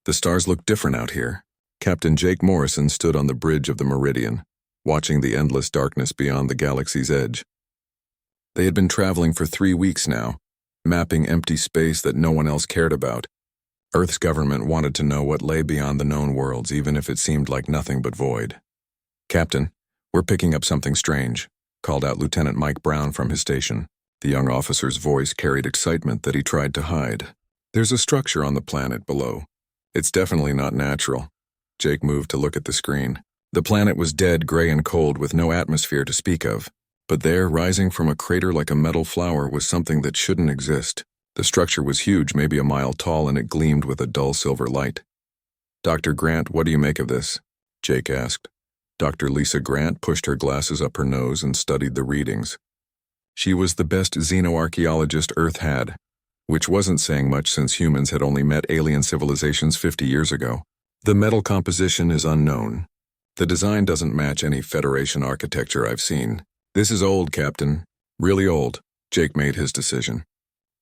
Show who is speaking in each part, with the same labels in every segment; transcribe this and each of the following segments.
Speaker 1: The stars looked different out here. Captain Jake Morrison stood on the bridge of the Meridian, watching the endless darkness beyond the galaxy's edge. They had been traveling for 3 weeks now, mapping empty space that no one else cared about. Earth's government wanted to know what lay beyond the known worlds, even if it seemed like nothing but void. "Captain, we're picking up something strange," called out Lieutenant Mike Brown from his station. The young officer's voice carried excitement that he tried to hide. "There's a structure on the planet below. It's definitely not natural." Jake moved to look at the screen. The planet was dead, gray and cold, with no atmosphere to speak of. But there, rising from a crater like a metal flower, was something that shouldn't exist. The structure was huge, maybe a mile tall, and it gleamed with a dull silver light. "Dr. Grant, what do you make of this?" Jake asked. Dr. Lisa Grant pushed her glasses up her nose and studied the readings. She was the best xenoarchaeologist Earth had, which wasn't saying much since humans had only met alien civilizations 50 years ago. "The metal composition is unknown. The design doesn't match any Federation architecture I've seen. This is old, Captain. Really old." Jake made his decision.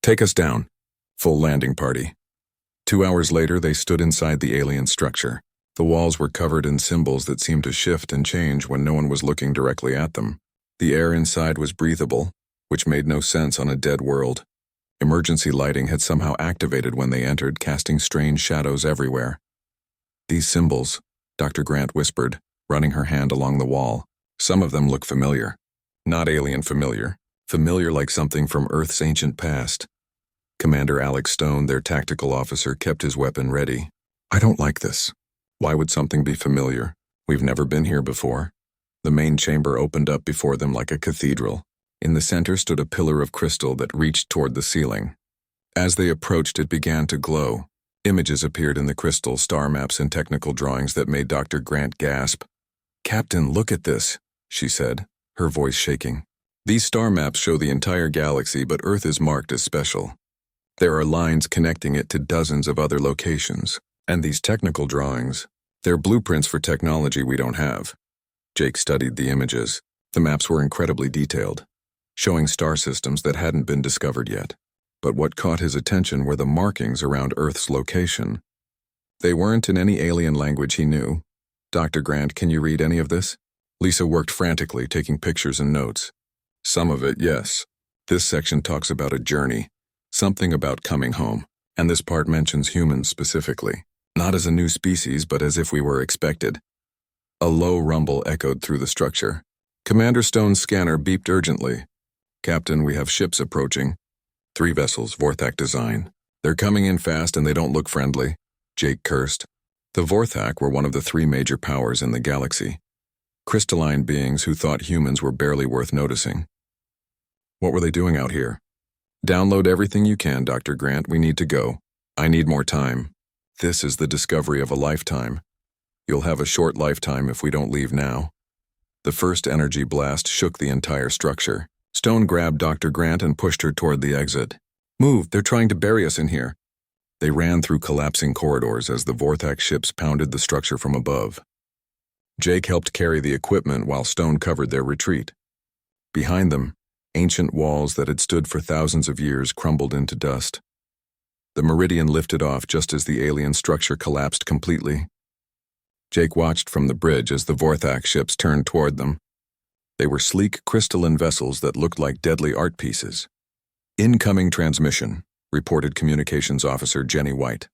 Speaker 1: "Take us down." Full landing party. 2 hours later, they stood inside the alien structure. The walls were covered in symbols that seemed to shift and change when no one was looking directly at them. The air inside was breathable, which made no sense on a dead world. Emergency lighting had somehow activated when they entered, casting strange shadows everywhere. "These symbols," Dr. Grant whispered, running her hand along the wall. "Some of them look familiar. Not alien familiar. Familiar like something from Earth's ancient past." Commander Alex Stone, their tactical officer, kept his weapon ready. "I don't like this. Why would something be familiar? We've never been here before." The main chamber opened up before them like a cathedral. In the center stood a pillar of crystal that reached toward the ceiling. As they approached, it began to glow. Images appeared in the crystal, star maps and technical drawings that made Dr. Grant gasp. "Captain, look at this," she said, her voice shaking. "These star maps show the entire galaxy, but Earth is marked as special. There are lines connecting it to dozens of other locations. And these technical drawings, they're blueprints for technology we don't have." Jake studied the images. The maps were incredibly detailed, showing star systems that hadn't been discovered yet. But what caught his attention were the markings around Earth's location. They weren't in any alien language he knew. "Dr. Grant, can you read any of this?" Lisa worked frantically, taking pictures and notes. "Some of it, yes. This section talks about a journey, something about coming home, and this part mentions humans specifically. Not as a new species, but as if we were expected." A low rumble echoed through the structure. Commander Stone's scanner beeped urgently. "Captain, we have ships approaching. 3 vessels, Vorthak design. They're coming in fast and they don't look friendly." Jake cursed. The Vorthak were one of the 3 major powers in the galaxy. Crystalline beings who thought humans were barely worth noticing. "What were they doing out here?" "Download everything you can, Dr. Grant. We need to go. I need more time. This is the discovery of a lifetime. You'll have a short lifetime if we don't leave now." The first energy blast shook the entire structure. Stone grabbed Dr. Grant and pushed her toward the exit. "Move, they're trying to bury us in here." They ran through collapsing corridors as the Vorthak ships pounded the structure from above. Jake helped carry the equipment while Stone covered their retreat. Behind them, ancient walls that had stood for thousands of years crumbled into dust. The Meridian lifted off just as the alien structure collapsed completely. Jake watched from the bridge as the Vorthak ships turned toward them. They were sleek, crystalline vessels that looked like deadly art pieces. "Incoming transmission," reported Communications Officer Jenny White.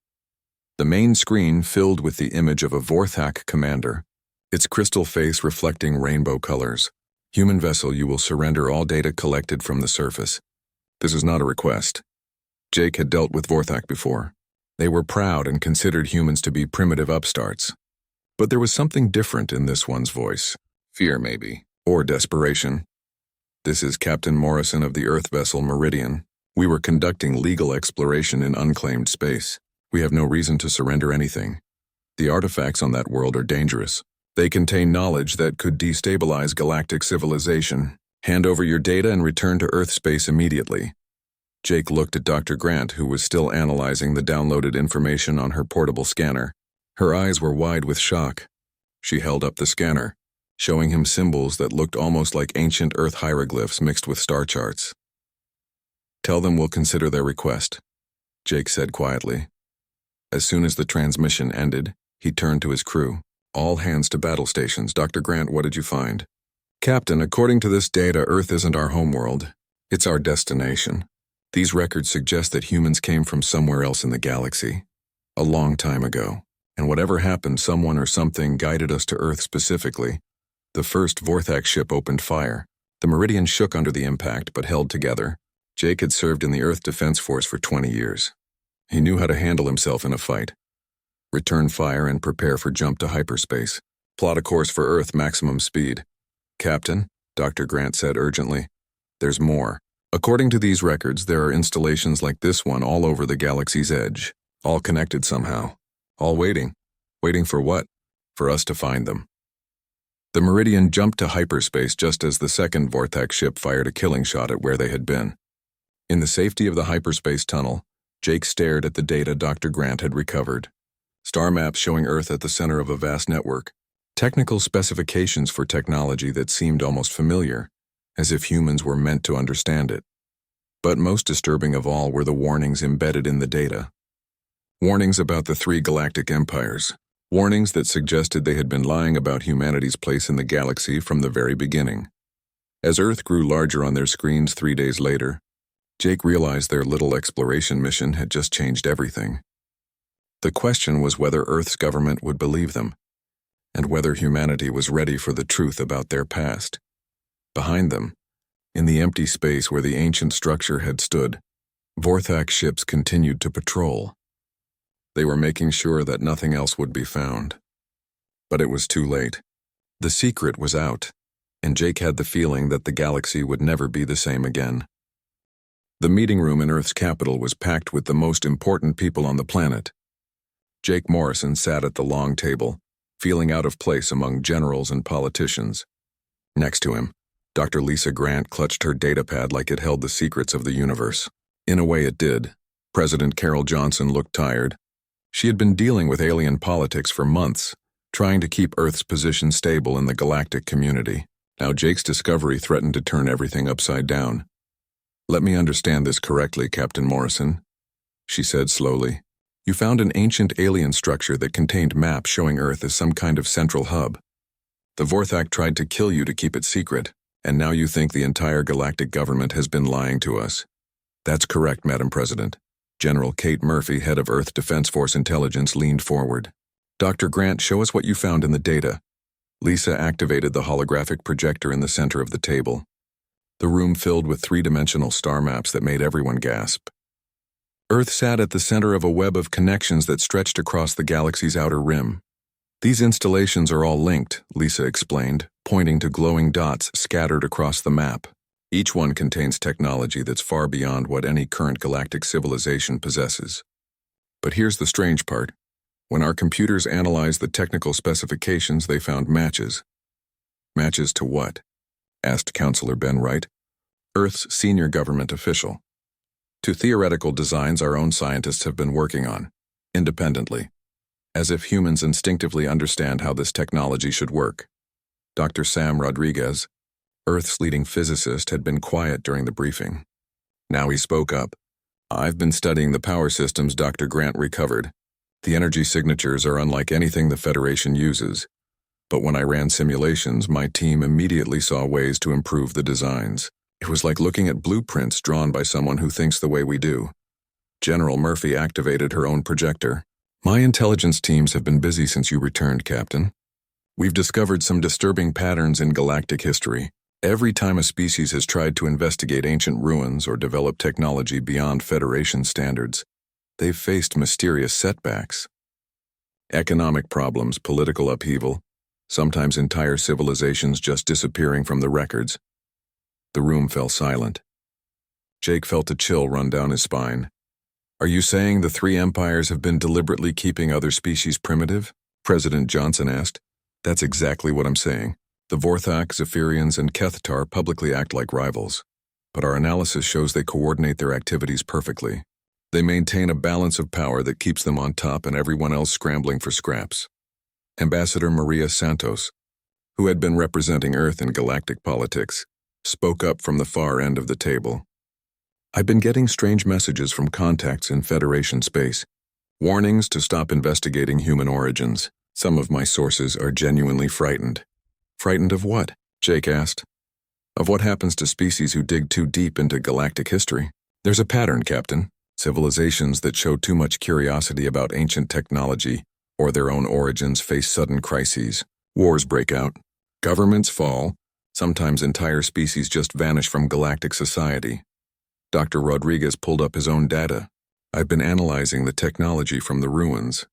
Speaker 1: The main screen filled with the image of a Vorthak commander, its crystal face reflecting rainbow colors. "Human vessel, you will surrender all data collected from the surface. This is not a request." Jake had dealt with Vorthak before. They were proud and considered humans to be primitive upstarts. But there was something different in this one's voice. Fear, maybe, or desperation. "This is Captain Morrison of the Earth vessel Meridian. We were conducting legal exploration in unclaimed space. We have no reason to surrender anything. The artifacts on that world are dangerous. They contain knowledge that could destabilize galactic civilization. Hand over your data and return to Earth space immediately." Jake looked at Dr. Grant, who was still analyzing the downloaded information on her portable scanner. Her eyes were wide with shock. She held up the scanner, showing him symbols that looked almost like ancient Earth hieroglyphs mixed with star charts. "Tell them we'll consider their request," Jake said quietly. As soon as the transmission ended, he turned to his crew. All hands to battle stations. Dr. Grant, what did you find? Captain, according to this data, Earth isn't our homeworld. It's our destination. These records suggest that humans came from somewhere else in the galaxy. A long time ago. And whatever happened, someone or something guided us to Earth specifically. The first Vorthak ship opened fire. The Meridian shook under the impact, but held together. Jake had served in the Earth Defense Force for 20 years. He knew how to handle himself in a fight. Return fire and prepare for jump to hyperspace. Plot a course for Earth maximum speed. Captain, Dr. Grant said urgently, there's more. According to these records, there are installations like this one all over the galaxy's edge, all connected somehow. All waiting. Waiting for what? For us to find them. The Meridian jumped to hyperspace just as the second Vorthak ship fired a killing shot at where they had been. In the safety of the hyperspace tunnel, Jake stared at the data Dr. Grant had recovered. Star maps showing Earth at the center of a vast network. Technical specifications for technology that seemed almost familiar, as if humans were meant to understand it. But most disturbing of all were the warnings embedded in the data. Warnings about the three galactic empires. Warnings that suggested they had been lying about humanity's place in the galaxy from the very beginning. As Earth grew larger on their screens 3 days later, Jake realized their little exploration mission had just changed everything. The question was whether Earth's government would believe them, and whether humanity was ready for the truth about their past. Behind them, in the empty space where the ancient structure had stood, Vorthak ships continued to patrol. They were making sure that nothing else would be found. But it was too late. The secret was out, and Jake had the feeling that the galaxy would never be the same again. The meeting room in Earth's capital was packed with the most important people on the planet. Jake Morrison sat at the long table, feeling out of place among generals and politicians. Next to him, Dr. Lisa Grant clutched her datapad like it held the secrets of the universe. In a way it did. President Carol Johnson looked tired. She had been dealing with alien politics for months, trying to keep Earth's position stable in the galactic community. Now Jake's discovery threatened to turn everything upside down. Let me understand this correctly, Captain Morrison, she said slowly. You found an ancient alien structure that contained maps showing Earth as some kind of central hub. The Vorthak tried to kill you to keep it secret, and now you think the entire galactic government has been lying to us. That's correct, Madam President. General Kate Murphy, head of Earth Defense Force Intelligence, leaned forward. Dr. Grant, show us what you found in the data. Lisa activated the holographic projector in the center of the table. The room filled with three-dimensional star maps that made everyone gasp. Earth sat at the center of a web of connections that stretched across the galaxy's outer rim. These installations are all linked, Lisa explained, pointing to glowing dots scattered across the map. Each one contains technology that's far beyond what any current galactic civilization possesses. But here's the strange part. When our computers analyzed the technical specifications, they found matches. Matches to what? Asked Counselor Ben Wright, Earth's senior government official. To theoretical designs our own scientists have been working on, independently, as if humans instinctively understand how this technology should work. Dr. Sam Rodriguez, Earth's leading physicist, had been quiet during the briefing. Now he spoke up. I've been studying the power systems Dr. Grant recovered. The energy signatures are unlike anything the Federation uses. But when I ran simulations, my team immediately saw ways to improve the designs. It was like looking at blueprints drawn by someone who thinks the way we do. General Murphy activated her own projector. My intelligence teams have been busy since you returned, Captain. We've discovered some disturbing patterns in galactic history. Every time a species has tried to investigate ancient ruins or develop technology beyond Federation standards, they've faced mysterious setbacks. Economic problems, political upheaval, sometimes entire civilizations just disappearing from the records. The room fell silent. Jake felt a chill run down his spine. Are you saying the three empires have been deliberately keeping other species primitive? President Johnson asked. That's exactly what I'm saying. The Vorthak, Zephyrians, and Kethtar publicly act like rivals. But our analysis shows they coordinate their activities perfectly. They maintain a balance of power that keeps them on top and everyone else scrambling for scraps. Ambassador Maria Santos, who had been representing Earth in galactic politics, spoke up from the far end of the table. I've been getting strange messages from contacts in Federation space. Warnings to stop investigating human origins. Some of my sources are genuinely frightened. Frightened of what? Jake asked. Of what happens to species who dig too deep into galactic history. There's a pattern, Captain. Civilizations that show too much curiosity about ancient technology or their own origins face sudden crises. Wars break out. Governments fall. Sometimes entire species just vanish from galactic society. Dr. Rodriguez pulled up his own data. I've been analyzing the technology from the ruins.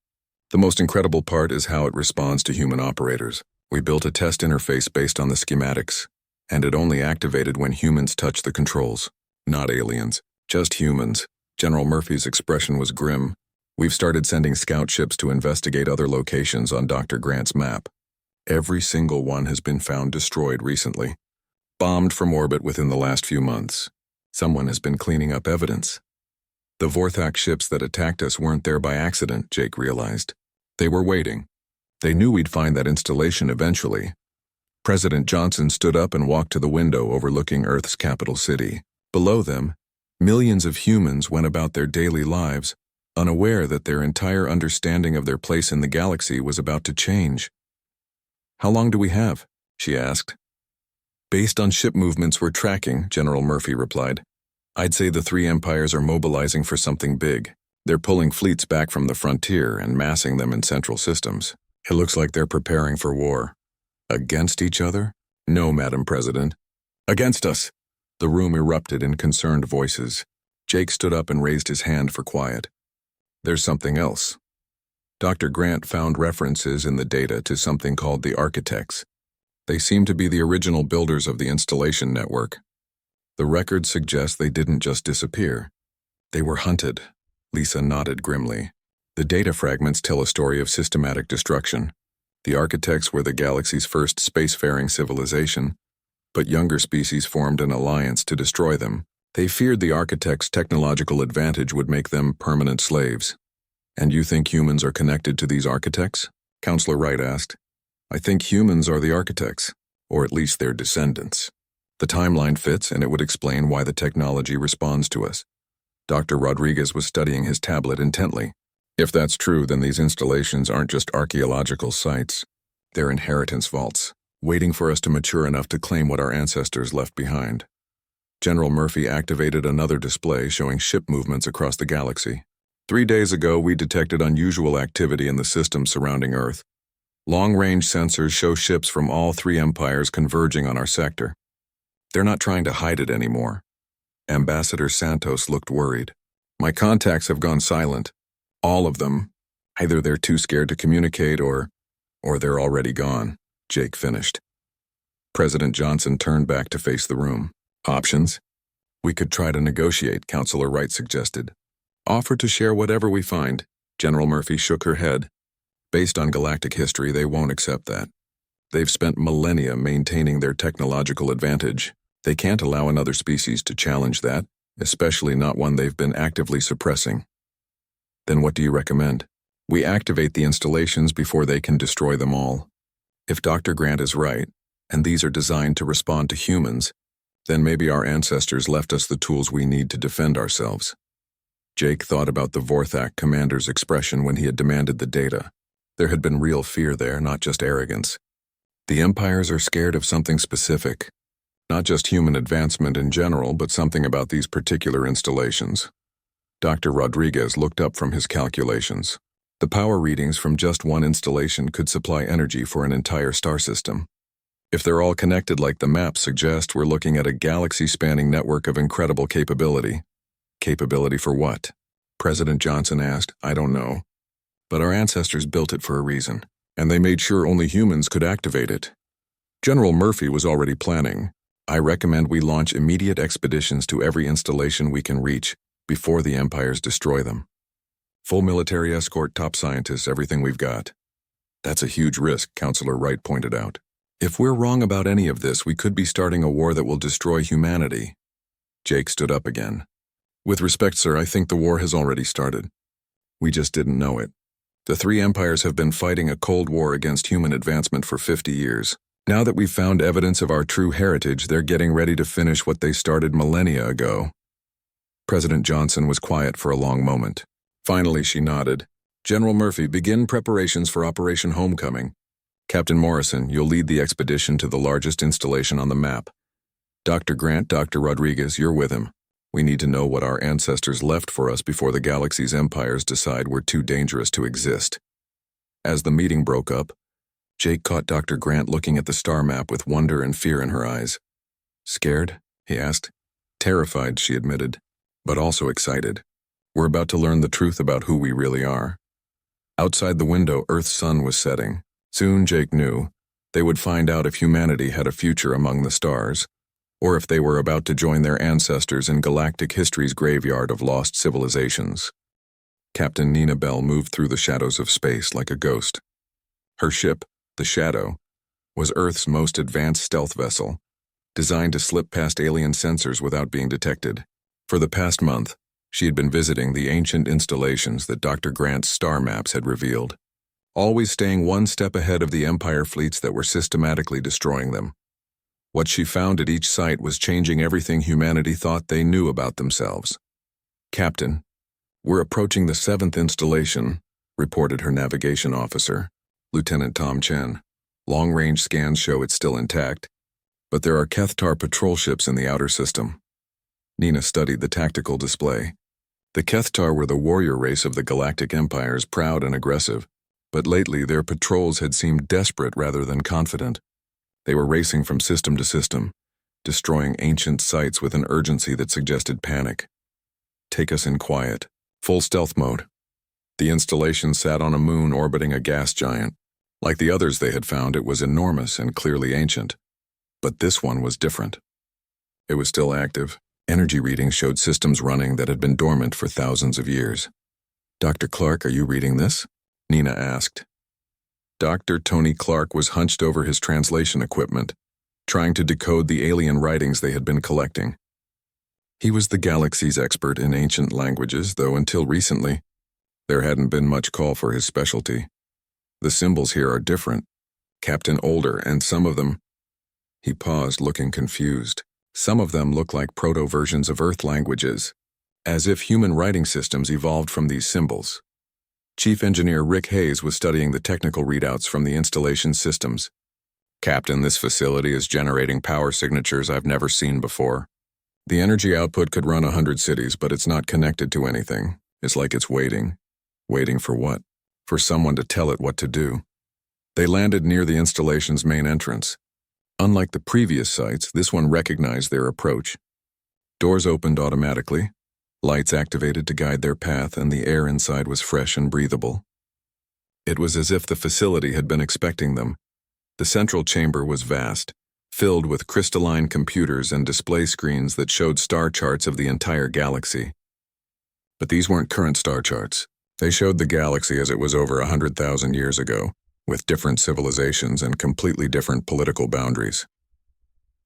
Speaker 1: The most incredible part is how it responds to human operators. We built a test interface based on the schematics, and it only activated when humans touched the controls. Not aliens, just humans. General Murphy's expression was grim. We've started sending scout ships to investigate other locations on Dr. Grant's map. Every single one has been found destroyed recently. Bombed from orbit within the last few months. Someone has been cleaning up evidence. The Vorthak ships that attacked us weren't there by accident, Jake realized. They were waiting. They knew we'd find that installation eventually. President Johnson stood up and walked to the window overlooking Earth's capital city. Below them, millions of humans went about their daily lives, unaware that their entire understanding of their place in the galaxy was about to change. How long do we have? She asked. Based on ship movements we're tracking, General Murphy replied. I'd say the three empires are mobilizing for something big. They're pulling fleets back from the frontier and massing them in central systems. It looks like they're preparing for war. Against each other? No, Madam President. Against us! The room erupted in concerned voices. Jake stood up and raised his hand for quiet. There's something else. Dr. Grant found references in the data to something called the Architects. They seem to be the original builders of the installation network. The records suggest they didn't just disappear. They were hunted. Lisa nodded grimly. The data fragments tell a story of systematic destruction. The Architects were the galaxy's first spacefaring civilization, but younger species formed an alliance to destroy them. They feared the Architects' technological advantage would make them permanent slaves. And you think humans are connected to these Architects? Counselor Wright asked. I think humans are the Architects, or at least their descendants. The timeline fits, and it would explain why the technology responds to us. Dr. Rodriguez was studying his tablet intently. If that's true, then these installations aren't just archaeological sites. They're inheritance vaults, waiting for us to mature enough to claim what our ancestors left behind. General Murphy activated another display showing ship movements across the galaxy. 3 days ago, we detected unusual activity in the systems surrounding Earth. Long-range sensors show ships from all three empires converging on our sector. They're not trying to hide it anymore. Ambassador Santos looked worried. My contacts have gone silent. All of them. Either they're too scared to communicate or they're already gone, Jake finished. President Johnson turned back to face the room. Options? We could try to negotiate, Counselor Wright suggested. Offer to share whatever we find. General Murphy shook her head. Based on galactic history, they won't accept that. They've spent millennia maintaining their technological advantage. They can't allow another species to challenge that, especially not one they've been actively suppressing. Then what do you recommend? We activate the installations before they can destroy them all. If Dr. Grant is right, and these are designed to respond to humans, then maybe our ancestors left us the tools we need to defend ourselves. Jake thought about the Vorthak commander's expression when he had demanded the data. There had been real fear there, not just arrogance. The empires are scared of something specific. Not just human advancement in general, but something about these particular installations. Dr. Rodriguez looked up from his calculations. The power readings from just one installation could supply energy for an entire star system. If they're all connected like the maps suggest, we're looking at a galaxy-spanning network of incredible capability. Capability for what? President Johnson asked. I don't know. But our ancestors built it for a reason, and they made sure only humans could activate it. General Murphy was already planning. I recommend we launch immediate expeditions to every installation we can reach before the empires destroy them. Full military escort, top scientists, everything we've got. That's a huge risk, Counselor Wright pointed out. If we're wrong about any of this, we could be starting a war that will destroy humanity. Jake stood up again. With respect, sir, I think the war has already started. We just didn't know it. The three empires have been fighting a cold war against human advancement for 50 years. Now that we've found evidence of our true heritage, they're getting ready to finish what they started millennia ago. President Johnson was quiet for a long moment. Finally, she nodded. General Murphy, begin preparations for Operation Homecoming. Captain Morrison, you'll lead the expedition to the largest installation on the map. Dr. Grant, Dr. Rodriguez, you're with him. We need to know what our ancestors left for us before the galaxy's empires decide we're too dangerous to exist. As the meeting broke up, Jake caught Dr. Grant looking at the star map with wonder and fear in her eyes. Scared? He asked. Terrified, she admitted, but also excited. We're about to learn the truth about who we really are. Outside the window, Earth's sun was setting. Soon, Jake knew, they would find out if humanity had a future among the stars, or if they were about to join their ancestors in galactic history's graveyard of lost civilizations. Captain Nina Bell moved through the shadows of space like a ghost. Her ship, the Shadow, was Earth's most advanced stealth vessel, designed to slip past alien sensors without being detected. For the past month, she had been visiting the ancient installations that Dr. Grant's star maps had revealed, always staying one step ahead of the Empire fleets that were systematically destroying them. What she found at each site was changing everything humanity thought they knew about themselves. Captain, we're approaching the 7th installation, reported her navigation officer, Lieutenant Tom Chen. Long-range scans show it's still intact, but there are Kethtar patrol ships in the outer system. Nina studied the tactical display. The Kethtar were the warrior race of the galactic empires, proud and aggressive, but lately their patrols had seemed desperate rather than confident. They were racing from system to system, destroying ancient sites with an urgency that suggested panic. Take us in quiet. Full stealth mode. The installation sat on a moon orbiting a gas giant. Like the others they had found, it was enormous and clearly ancient. But this one was different. It was still active. Energy readings showed systems running that had been dormant for thousands of years. Dr. Clark, are you reading this? Nina asked. Dr. Tony Clark was hunched over his translation equipment, trying to decode the alien writings they had been collecting. He was the galaxy's expert in ancient languages, though until recently, there hadn't been much call for his specialty. The symbols here are different, Captain older, and some of them... He paused, looking confused. Some of them look like proto-versions of Earth languages, as if human writing systems evolved from these symbols. Chief Engineer Rick Hayes was studying the technical readouts from the installation systems. Captain, this facility is generating power signatures I've never seen before. The energy output could run 100 cities, but it's not connected to anything. It's like it's waiting. Waiting for what? For someone to tell it what to do. They landed near the installation's main entrance. Unlike the previous sites, this one recognized their approach. Doors opened automatically, lights activated to guide their path, and the air inside was fresh and breathable. It was as if the facility had been expecting them. The central chamber was vast, filled with crystalline computers and display screens that showed star charts of the entire galaxy. But these weren't current star charts. They showed the galaxy as it was over 100,000 years ago, with different civilizations and completely different political boundaries.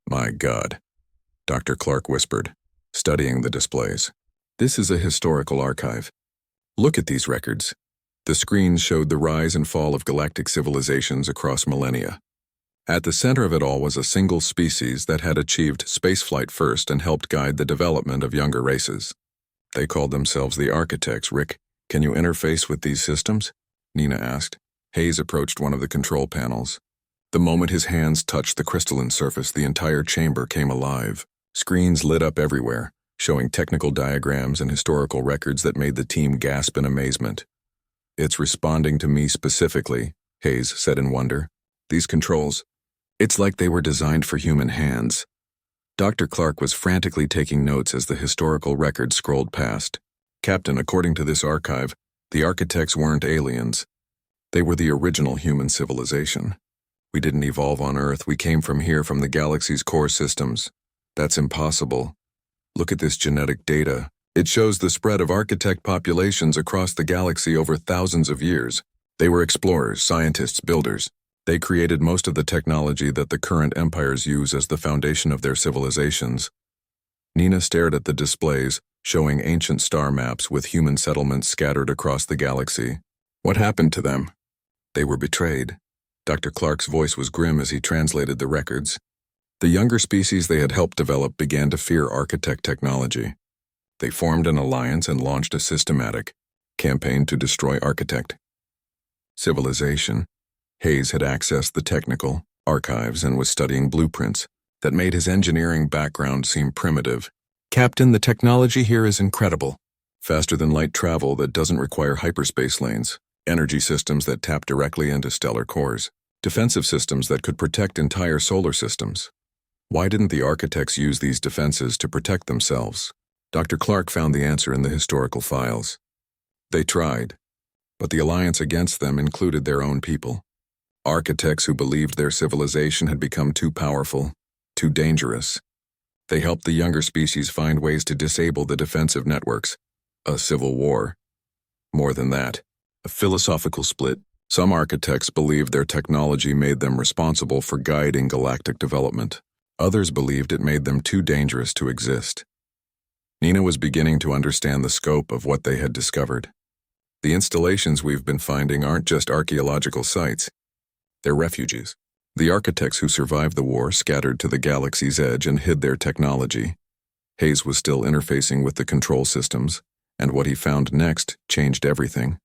Speaker 1: My God, Dr. Clark whispered, studying the displays. This is a historical archive. Look at these records. The screens showed the rise and fall of galactic civilizations across millennia. At the center of it all was a single species that had achieved spaceflight first and helped guide the development of younger races. They called themselves the Architects. Rick, can you interface with these systems? Nina asked. Hayes approached one of the control panels. The moment his hands touched the crystalline surface, the entire chamber came alive. Screens lit up everywhere, showing technical diagrams and historical records that made the team gasp in amazement. It's responding to me specifically, Hayes said in wonder. These controls, it's like they were designed for human hands. Dr. Clark was frantically taking notes as the historical records scrolled past. Captain, according to this archive, the Architects weren't aliens. They were the original human civilization. We didn't evolve on Earth. We came from here, from the galaxy's core systems. That's impossible. Look at this genetic data. It shows the spread of architect populations across the galaxy over thousands of years. They were explorers, scientists, builders. They created most of the technology that the current empires use as the foundation of their civilizations. Nina stared at the displays, showing ancient star maps with human settlements scattered across the galaxy. What happened to them? They were betrayed. Dr. Clark's voice was grim as he translated the records. The younger species they had helped develop began to fear architect technology. They formed an alliance and launched a systematic, campaigned to destroy Architect. Civilization. Hayes had accessed the technical archives and was studying blueprints that made his engineering background seem primitive. Captain, the technology here is incredible. Faster-than-light travel that doesn't require hyperspace lanes, energy systems that tap directly into stellar cores, defensive systems that could protect entire solar systems. Why didn't the architects use these defenses to protect themselves? Dr. Clark found the answer in the historical files. They tried, but the alliance against them included their own people. Architects who believed their civilization had become too powerful, too dangerous. They helped the younger species find ways to disable the defensive networks. A civil war. More than that, a philosophical split. Some architects believed their technology made them responsible for guiding galactic development. Others believed it made them too dangerous to exist. Nina was beginning to understand the scope of what they had discovered. The installations we've been finding aren't just archaeological sites. They're refuges. The architects who survived the war scattered to the galaxy's edge and hid their technology. Hayes was still interfacing with the control systems, and what he found next changed everything.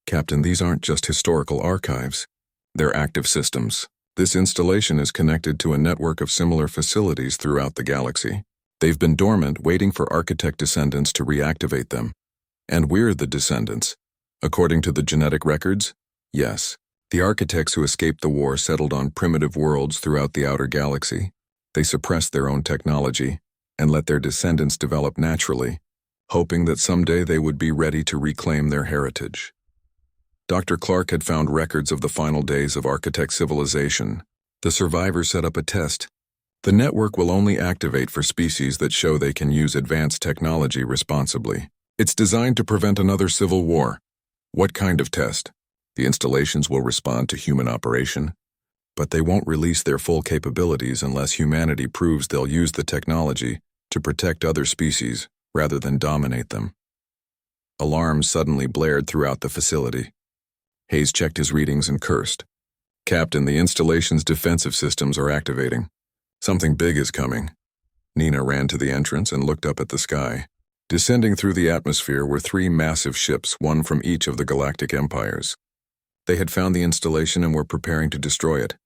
Speaker 1: Captain, these aren't just historical archives. They're active systems. This installation is connected to a network of similar facilities throughout the galaxy. They've been dormant, waiting for architect descendants to reactivate them. And we're the descendants. According to the genetic records, yes. The architects who escaped the war settled on primitive worlds throughout the outer galaxy. They suppressed their own technology and let their descendants develop naturally, hoping that someday they would be ready to reclaim their heritage. Dr. Clark had found records of the final days of architect civilization. The survivors set up a test. The network will only activate for species that show they can use advanced technology responsibly. It's designed to prevent another civil war. What kind of test? The installations will respond to human operation, but they won't release their full capabilities unless humanity proves they'll use the technology to protect other species rather than dominate them. Alarms suddenly blared throughout the facility. Hayes checked his readings and cursed. Captain, the installation's defensive systems are activating. Something big is coming. Nina ran to the entrance and looked up at the sky. Descending through the atmosphere were 3 massive ships, one from each of the galactic empires. They had found the installation and were preparing to destroy it.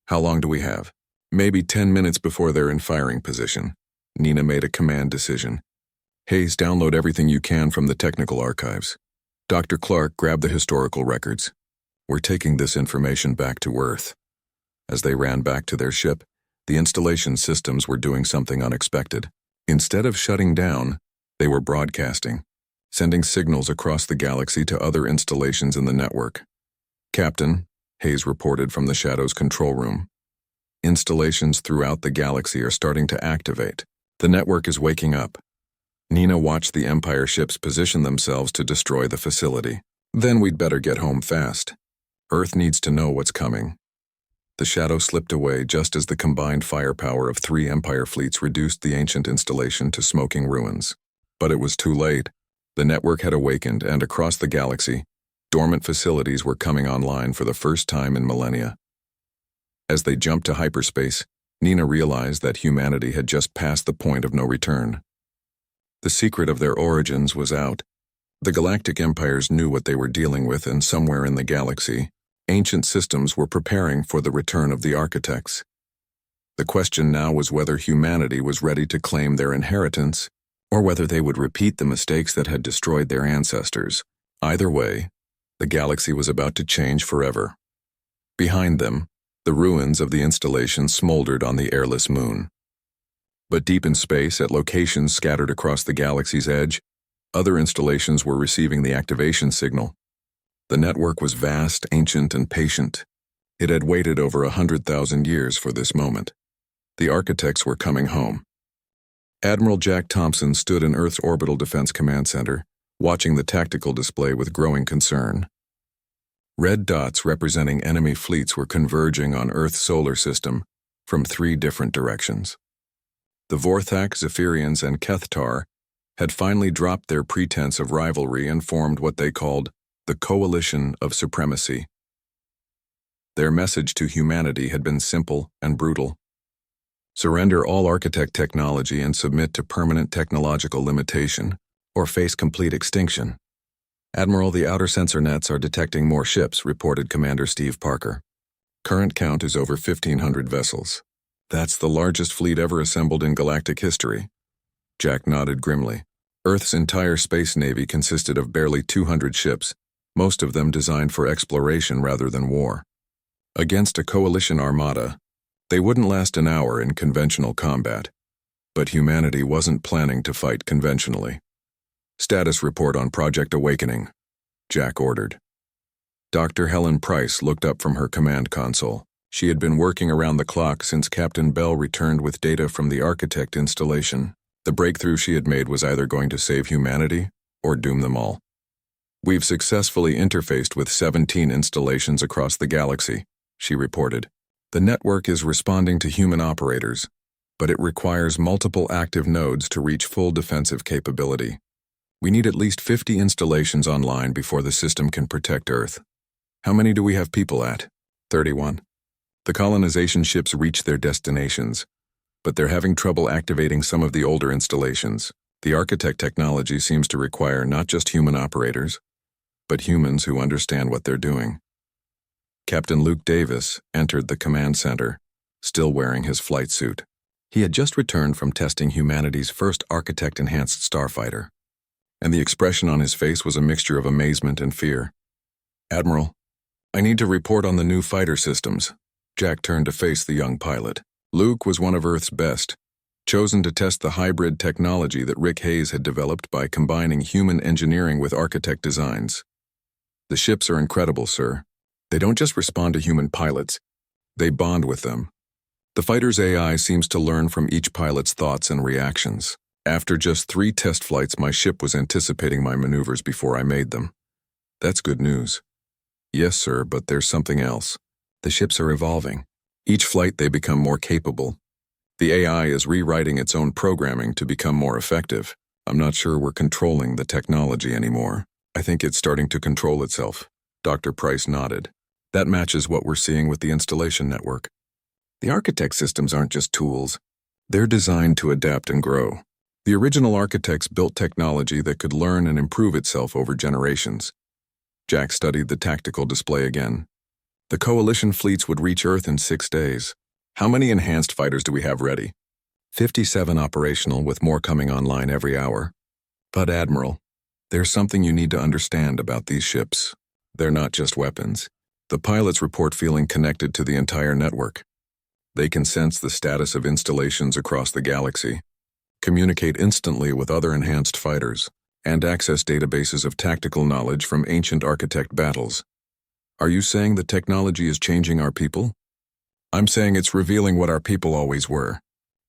Speaker 1: How long do we have? Maybe 10 minutes before they're in firing position. Nina made a command decision. Hayes, download everything you can from the technical archives. Dr. Clark grabbed the historical records. We're taking this information back to Earth. As they ran back to their ship, the installation systems were doing something unexpected. Instead of shutting down, they were broadcasting, sending signals across the galaxy to other installations in the network. Captain, Hayes reported from the Shadow's control room. Installations throughout the galaxy are starting to activate. The network is waking up. Nina watched the Empire ships position themselves to destroy the facility. Then we'd better get home fast. Earth needs to know what's coming. The Shadow slipped away just as the combined firepower of 3 Empire fleets reduced the ancient installation to smoking ruins. But it was too late. The network had awakened, and across the galaxy, dormant facilities were coming online for the first time in millennia. As they jumped to hyperspace, Nina realized that humanity had just passed the point of no return. The secret of their origins was out. The galactic empires knew what they were dealing with, and somewhere in the galaxy, ancient systems were preparing for the return of the architects. The question now was whether humanity was ready to claim their inheritance, or whether they would repeat the mistakes that had destroyed their ancestors. Either way, the galaxy was about to change forever. Behind them, the ruins of the installation smoldered on the airless moon. But deep in space, at locations scattered across the galaxy's edge, other installations were receiving the activation signal. The network was vast, ancient, and patient. It had waited over 100,000 years for this moment. The architects were coming home. Admiral Jack Thompson stood in Earth's Orbital Defense Command Center, watching the tactical display with growing concern. Red dots representing enemy fleets were converging on Earth's solar system from 3 different directions. The Vorthak, Zephyrians, and Kethtar had finally dropped their pretense of rivalry and formed what they called the Coalition of Supremacy. Their message to humanity had been simple and brutal. Surrender all architect technology and submit to permanent technological limitation, or face complete extinction. Admiral, the outer sensor nets are detecting more ships, reported Commander Steve Parker. Current count is over 1,500 vessels. That's the largest fleet ever assembled in galactic history. Jack nodded grimly. Earth's entire space navy consisted of barely 200 ships, most of them designed for exploration rather than war. Against a coalition armada, they wouldn't last an hour in conventional combat. But humanity wasn't planning to fight conventionally. Status report on Project Awakening, Jack ordered. Dr. Helen Price looked up from her command console. She had been working around the clock since Captain Bell returned with data from the Architect installation. The breakthrough she had made was either going to save humanity or doom them all. We've successfully interfaced with 17 installations across the galaxy, she reported. The network is responding to human operators, but it requires multiple active nodes to reach full defensive capability. We need at least 50 installations online before the system can protect Earth. How many do we have people at? 31. The colonization ships reach their destinations, but they're having trouble activating some of the older installations. The Architect technology seems to require not just human operators, but humans who understand what they're doing. Captain Luke Davis entered the command center, still wearing his flight suit. He had just returned from testing humanity's first Architect-enhanced starfighter, and the expression on his face was a mixture of amazement and fear. Admiral, I need to report on the new fighter systems. Jack turned to face the young pilot. Luke was one of Earth's best, chosen to test the hybrid technology that Rick Hayes had developed by combining human engineering with Architect designs. The ships are incredible, sir. They don't just respond to human pilots, they bond with them. The fighter's AI seems to learn from each pilot's thoughts and reactions. After just 3 test flights, my ship was anticipating my maneuvers before I made them. That's good news. Yes, sir, but there's something else. The ships are evolving. Each flight they become more capable. The AI is rewriting its own programming to become more effective. I'm not sure we're controlling the technology anymore. I think it's starting to control itself. Dr. Price nodded. That matches what we're seeing with the installation network. The Architect systems aren't just tools. They're designed to adapt and grow. The original architects built technology that could learn and improve itself over generations. Jack studied the tactical display again. The coalition fleets would reach Earth in 6 days. How many enhanced fighters do we have ready? 57 operational, with more coming online every hour. But Admiral, there's something you need to understand about these ships. They're not just weapons. The pilots report feeling connected to the entire network. They can sense the status of installations across the galaxy, communicate instantly with other enhanced fighters, and access databases of tactical knowledge from ancient Architect battles. Are you saying the technology is changing our people? I'm saying it's revealing what our people always were.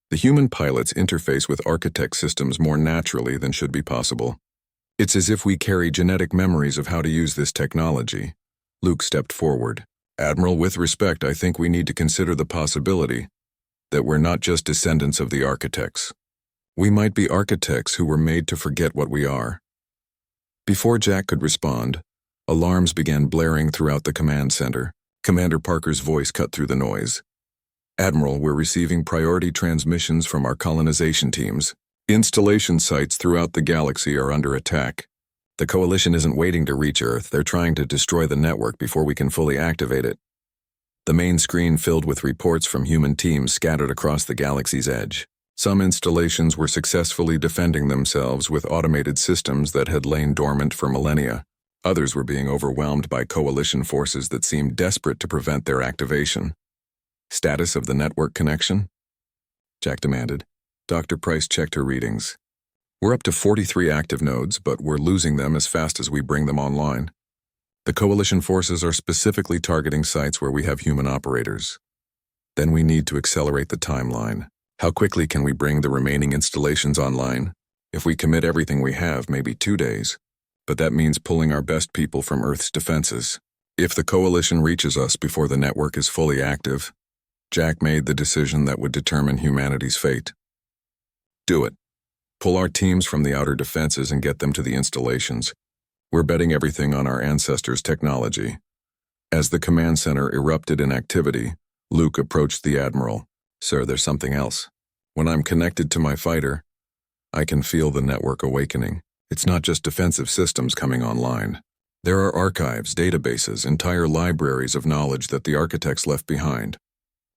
Speaker 1: The human pilots interface with Architect systems more naturally than should be possible. It's as if we carry genetic memories of how to use this technology. Luke stepped forward. Admiral, with respect, I think we need to consider the possibility that we're not just descendants of the Architects. We might be architects who were made to forget what we are. Before Jack could respond, alarms began blaring throughout the command center. Commander Parker's voice cut through the noise. Admiral, we're receiving priority transmissions from our colonization teams. Installation sites throughout the galaxy are under attack. The Coalition isn't waiting to reach Earth, they're trying to destroy the network before we can fully activate it. The main screen filled with reports from human teams scattered across the galaxy's edge. Some installations were successfully defending themselves with automated systems that had lain dormant for millennia. Others were being overwhelmed by Coalition forces that seemed desperate to prevent their activation. Status of the network connection? Jack demanded. Dr. Price checked her readings. We're up to 43 active nodes, but we're losing them as fast as we bring them online. The Coalition forces are specifically targeting sites where we have human operators. Then we need to accelerate the timeline. How quickly can we bring the remaining installations online? If we commit everything we have, maybe 2 days. But that means pulling our best people from Earth's defenses. If the Coalition reaches us before the network is fully active, Jack made the decision that would determine humanity's fate. Do it. Pull our teams from the outer defenses and get them to the installations. We're betting everything on our ancestors' technology. As the command center erupted in activity, Luke approached the Admiral. Sir, there's something else. When I'm connected to my fighter, I can feel the network awakening. It's not just defensive systems coming online. There are archives, databases, entire libraries of knowledge that the architects left behind,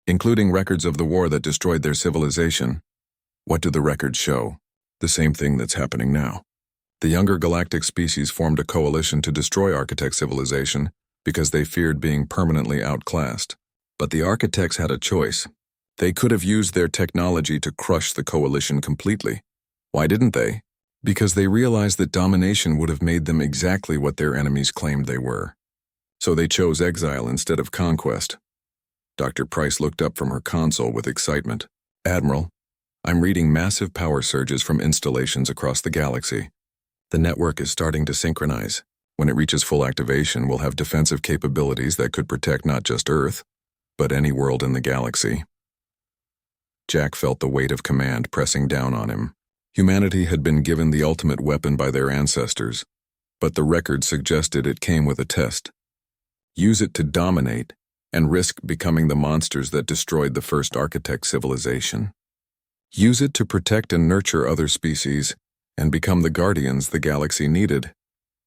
Speaker 1: including records of the war that destroyed their civilization. What do the records show? The same thing that's happening now. The younger galactic species formed a coalition to destroy Architect civilization because they feared being permanently outclassed. But the architects had a choice. They could have used their technology to crush the coalition completely. Why didn't they? Because they realized that domination would have made them exactly what their enemies claimed they were. So they chose exile instead of conquest. Dr. Price looked up from her console with excitement. Admiral, I'm reading massive power surges from installations across the galaxy. The network is starting to synchronize. When it reaches full activation, we'll have defensive capabilities that could protect not just Earth, but any world in the galaxy. Jack felt the weight of command pressing down on him. Humanity had been given the ultimate weapon by their ancestors, but the record suggested it came with a test. Use it to dominate and risk becoming the monsters that destroyed the first Architect civilization. Use it to protect and nurture other species and become the guardians the galaxy needed.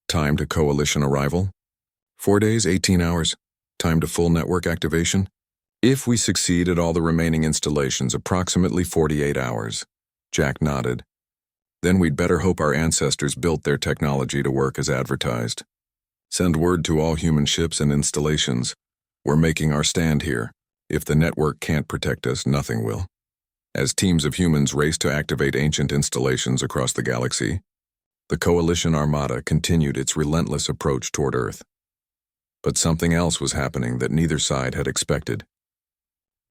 Speaker 1: Time to coalition arrival? 4 days, 18 hours. Time to full network activation? If we succeed at all the remaining installations, approximately 48 hours. Jack nodded. Then we'd better hope our ancestors built their technology to work as advertised. Send word to all human ships and installations. We're making our stand here. If the network can't protect us, nothing will. As teams of humans race to activate ancient installations across the galaxy, the Coalition Armada continued its relentless approach toward Earth. But something else was happening that neither side had expected.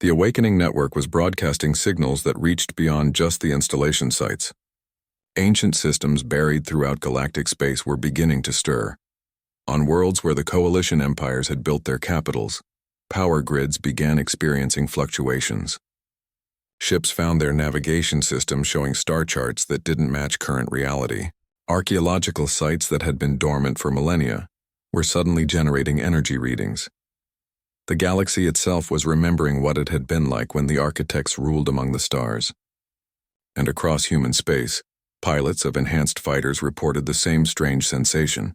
Speaker 1: The Awakening Network was broadcasting signals that reached beyond just the installation sites. Ancient systems buried throughout galactic space were beginning to stir. On worlds where the Coalition empires had built their capitals, power grids began experiencing fluctuations. Ships found their navigation system showing star charts that didn't match current reality. Archaeological sites that had been dormant for millennia were suddenly generating energy readings. The galaxy itself was remembering what it had been like when the architects ruled among the stars. And across human space, pilots of enhanced fighters reported the same strange sensation.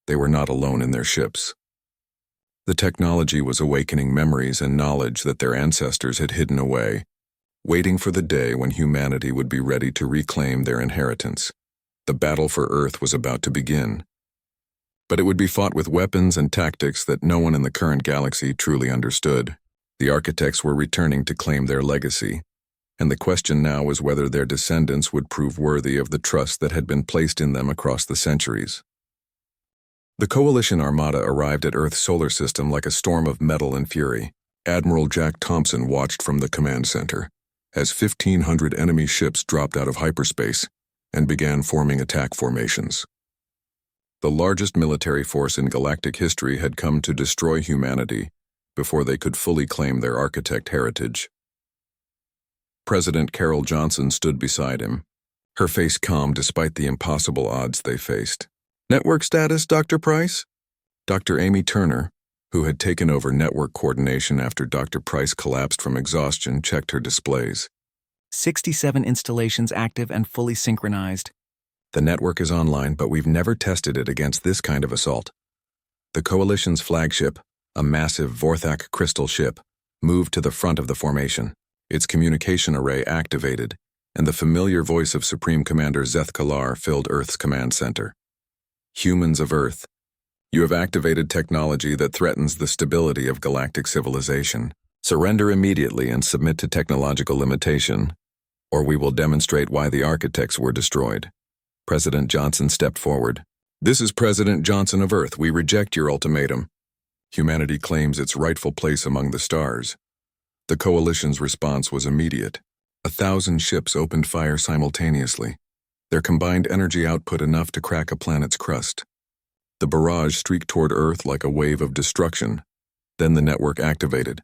Speaker 1: They were not alone in their ships. The technology was awakening memories and knowledge that their ancestors had hidden away, waiting for the day when humanity would be ready to reclaim their inheritance. The battle for Earth was about to begin. But it would be fought with weapons and tactics that no one in the current galaxy truly understood. The architects were returning to claim their legacy, and the question now was whether their descendants would prove worthy of the trust that had been placed in them across the centuries. The Coalition Armada arrived at Earth's solar system like a storm of metal and fury. Admiral Jack Thompson watched from the command center as 1,500 enemy ships dropped out of hyperspace and began forming attack formations. The largest military force in galactic history had come to destroy humanity before they could fully claim their architect heritage. President Carol Johnson stood beside him, her face calm despite the impossible odds they faced. Network status, Dr. Price? Dr. Amy Turner, who had taken over network coordination after Dr. Price collapsed from exhaustion, checked her displays.
Speaker 2: 67 installations active and fully synchronized.
Speaker 1: The network is online, but we've never tested it against this kind of assault. The Coalition's flagship, a massive Vorthak crystal ship, moved to the front of the formation, its communication array activated, and the familiar voice of Supreme Commander Zeth Kalar filled Earth's command center. Humans of Earth, you have activated technology that threatens the stability of galactic civilization. Surrender immediately and submit to technological limitation, or we will demonstrate why the architects were destroyed. President Johnson stepped forward. This is President Johnson of Earth. We reject your ultimatum. Humanity claims its rightful place among the stars. The Coalition's response was immediate. 1,000 ships opened fire simultaneously, their combined energy output enough to crack a planet's crust. The barrage streaked toward Earth like a wave of destruction. Then the network activated.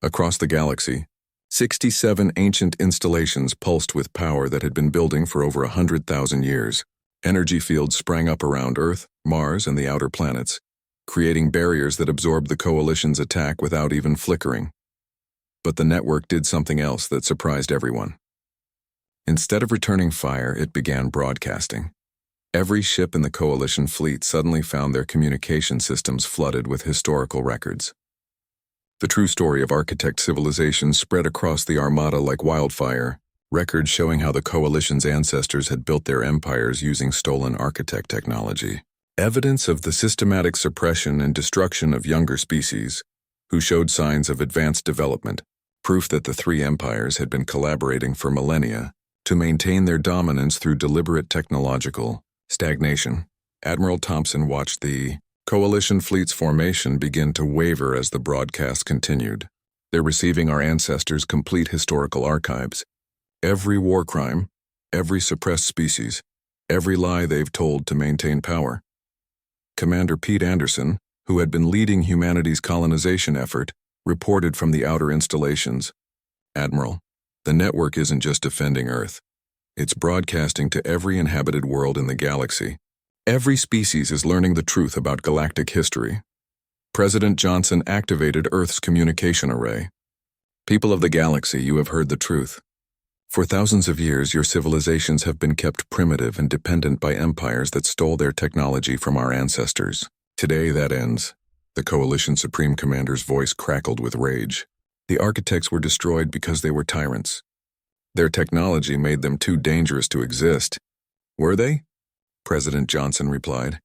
Speaker 1: Across the galaxy, 67 ancient installations pulsed with power that had been building for over 100,000 years. Energy fields sprang up around Earth, Mars, and the outer planets, creating barriers that absorbed the Coalition's attack without even flickering. But the network did something else that surprised everyone. Instead of returning fire, it began broadcasting. Every ship in the Coalition fleet suddenly found their communication systems flooded with historical records. The true story of architect civilization spread across the Armada like wildfire, records showing how the Coalition's ancestors had built their empires using stolen architect technology. Evidence of the systematic suppression and destruction of younger species, who showed signs of advanced development, proof that the three empires had been collaborating for millennia to maintain their dominance through deliberate technological stagnation. Admiral Thompson watched the Coalition fleet's formation begin to waver as the broadcast continued. They're receiving our ancestors' complete historical archives. Every war crime, every suppressed species, every lie they've told to maintain power. Commander Pete Anderson, who had been leading humanity's colonization effort, reported from the outer installations. Admiral, the network isn't just defending Earth. It's broadcasting to every inhabited world in the galaxy. Every species is learning the truth about galactic history. President Johnson activated Earth's communication array. People of the galaxy, you have heard the truth. For thousands of years, your civilizations have been kept primitive and dependent by empires that stole their technology from our ancestors. Today, that ends. The Coalition Supreme Commander's voice crackled with rage. The architects were destroyed because they were tyrants. Their technology made them too dangerous to exist. Were they? President Johnson replied.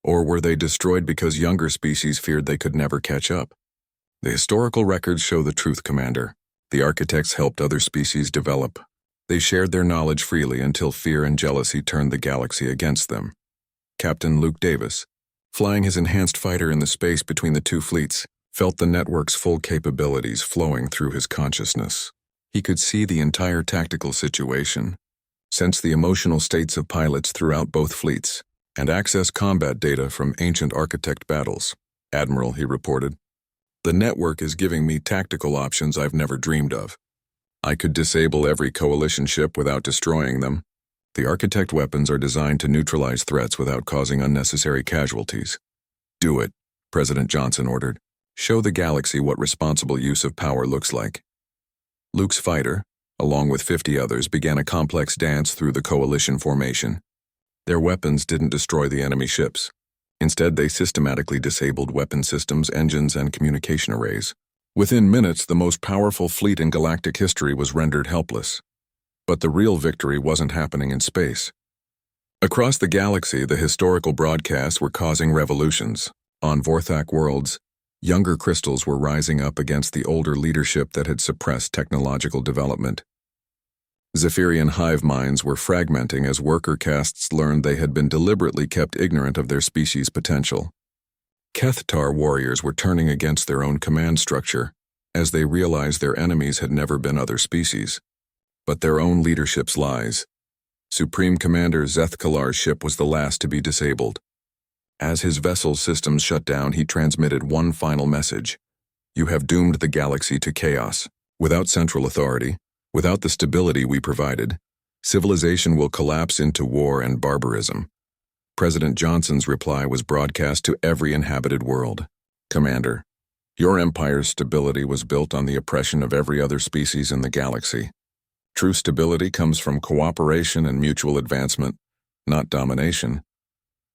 Speaker 1: Or were they destroyed because younger species feared they could never catch up? The historical records show the truth, Commander. The architects helped other species develop. They shared their knowledge freely until fear and jealousy turned the galaxy against them. Captain Luke Davis, flying his enhanced fighter in the space between the two fleets, felt the network's full capabilities flowing through his consciousness. He could see the entire tactical situation, sense the emotional states of pilots throughout both fleets, and access combat data from ancient architect battles. Admiral, he reported, the network is giving me tactical options I've never dreamed of. I could disable every Coalition ship without destroying them. The architect weapons are designed to neutralize threats without causing unnecessary casualties. Do it, President Johnson ordered. Show the galaxy what responsible use of power looks like. Luke's fighter, along with 50 others, began a complex dance through the Coalition formation. Their weapons didn't destroy the enemy ships. Instead, they systematically disabled weapon systems, engines, and communication arrays. Within minutes, the most powerful fleet in galactic history was rendered helpless. But the real victory wasn't happening in space. Across the galaxy, the historical broadcasts were causing revolutions. On Vorthak worlds, younger crystals were rising up against the older leadership that had suppressed technological development. Zephyrian hive minds were fragmenting as worker castes learned they had been deliberately kept ignorant of their species' potential. Kethtar warriors were turning against their own command structure as they realized their enemies had never been other species, but their own leadership's lies. Supreme Commander Zethkalar's ship was the last to be disabled. As his vessel's systems shut down, he transmitted one final message. You have doomed the galaxy to chaos. Without central authority, without the stability we provided, civilization will collapse into war and barbarism. President Johnson's reply was broadcast to every inhabited world. Commander, your empire's stability was built on the oppression of every other species in the galaxy. True stability comes from cooperation and mutual advancement, not domination.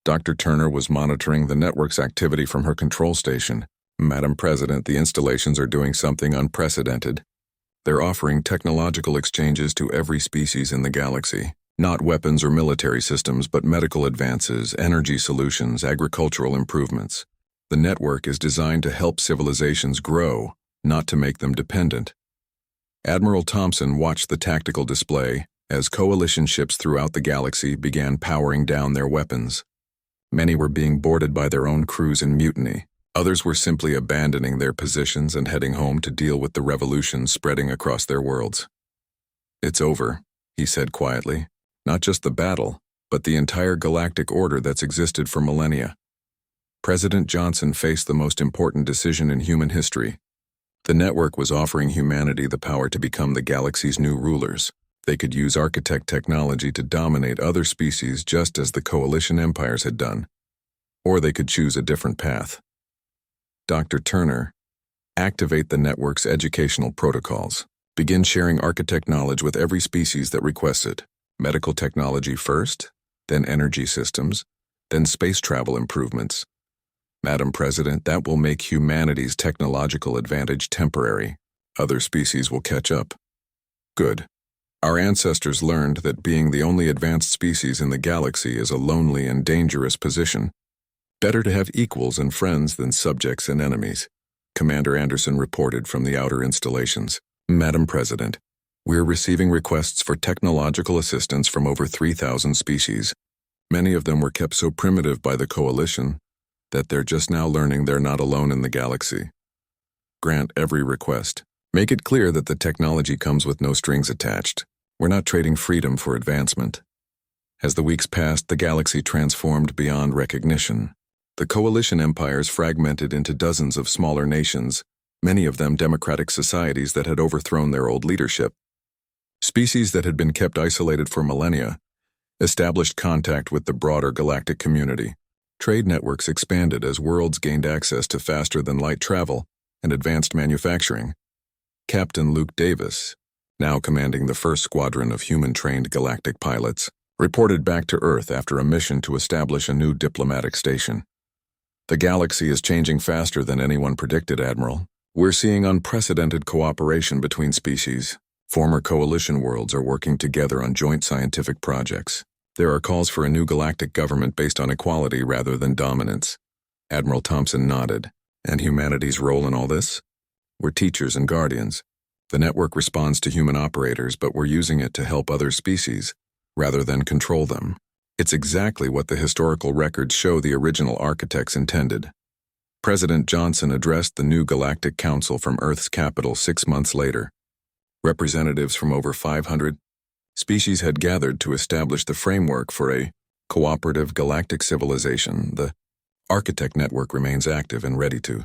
Speaker 1: Dr. Turner was monitoring the network's activity from her control station. Madam President, the installations are doing something unprecedented. They're offering technological exchanges to every species in the galaxy. Not weapons or military systems, but medical advances, energy solutions, agricultural improvements. The network is designed to help civilizations grow, not to make them dependent. Admiral Thompson watched the tactical display as Coalition ships throughout the galaxy began powering down their weapons. Many were being boarded by their own crews in mutiny. Others were simply abandoning their positions and heading home to deal with the revolution spreading across their worlds. It's over, he said quietly. Not just the battle, but the entire galactic order that's existed for millennia. President Johnson faced the most important decision in human history. The network was offering humanity the power to become the galaxy's new rulers. They could use architect technology to dominate other species just as the Coalition empires had done. Or they could choose a different path. Dr. Turner, activate the network's educational protocols. Begin sharing architect knowledge with every species that requests it. Medical technology first, then energy systems, then space travel improvements. Madam President, that will make humanity's technological advantage temporary. Other species will catch up. Good. Our ancestors learned that being the only advanced species in the galaxy is a lonely and dangerous position. Better to have equals and friends than subjects and enemies. Commander Anderson reported from the outer installations. Madam President, we're receiving requests for technological assistance from over 3,000 species. Many of them were kept so primitive by the Coalition that they're just now learning they're not alone in the galaxy. Grant every request. Make it clear that the technology comes with no strings attached. We're not trading freedom for advancement. As the weeks passed, the galaxy transformed beyond recognition. The Coalition empires fragmented into dozens of smaller nations, many of them democratic societies that had overthrown their old leadership. Species that had been kept isolated for millennia established contact with the broader galactic community. Trade networks expanded as worlds gained access to faster-than-light travel and advanced manufacturing. Captain Luke Davis, now commanding the first squadron of human-trained galactic pilots, reported back to Earth after a mission to establish a new diplomatic station. The galaxy is changing faster than anyone predicted, Admiral. We're seeing unprecedented cooperation between species. Former Coalition worlds are working together on joint scientific projects. There are calls for a new galactic government based on equality rather than dominance. Admiral Thompson nodded. And humanity's role in all this? We're teachers and guardians. The network responds to human operators, but we're using it to help other species, rather than control them. It's exactly what the historical records show the original architects intended. President Johnson addressed the new Galactic Council from Earth's capital 6 months later. Representatives from over 500 species had gathered to establish the framework for a cooperative galactic civilization. The Architect Network remains active and ready to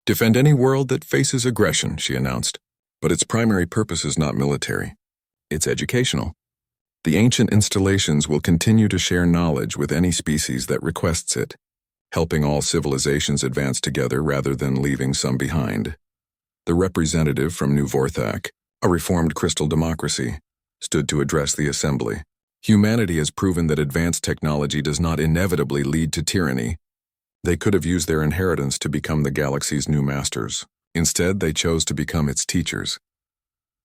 Speaker 1: defend any world that faces aggression, she announced. But its primary purpose is not military. It's educational. The ancient installations will continue to share knowledge with any species that requests it, helping all civilizations advance together rather than leaving some behind. The representative from New Vorthak, a reformed crystal democracy, stood to address the assembly. Humanity has proven that advanced technology does not inevitably lead to tyranny. They could have used their inheritance to become the galaxy's new masters. Instead, they chose to become its teachers.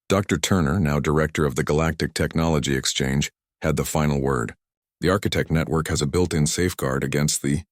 Speaker 1: Dr. Turner, now director of the Galactic Technology Exchange, had the final word. The Architect Network has a built-in safeguard against the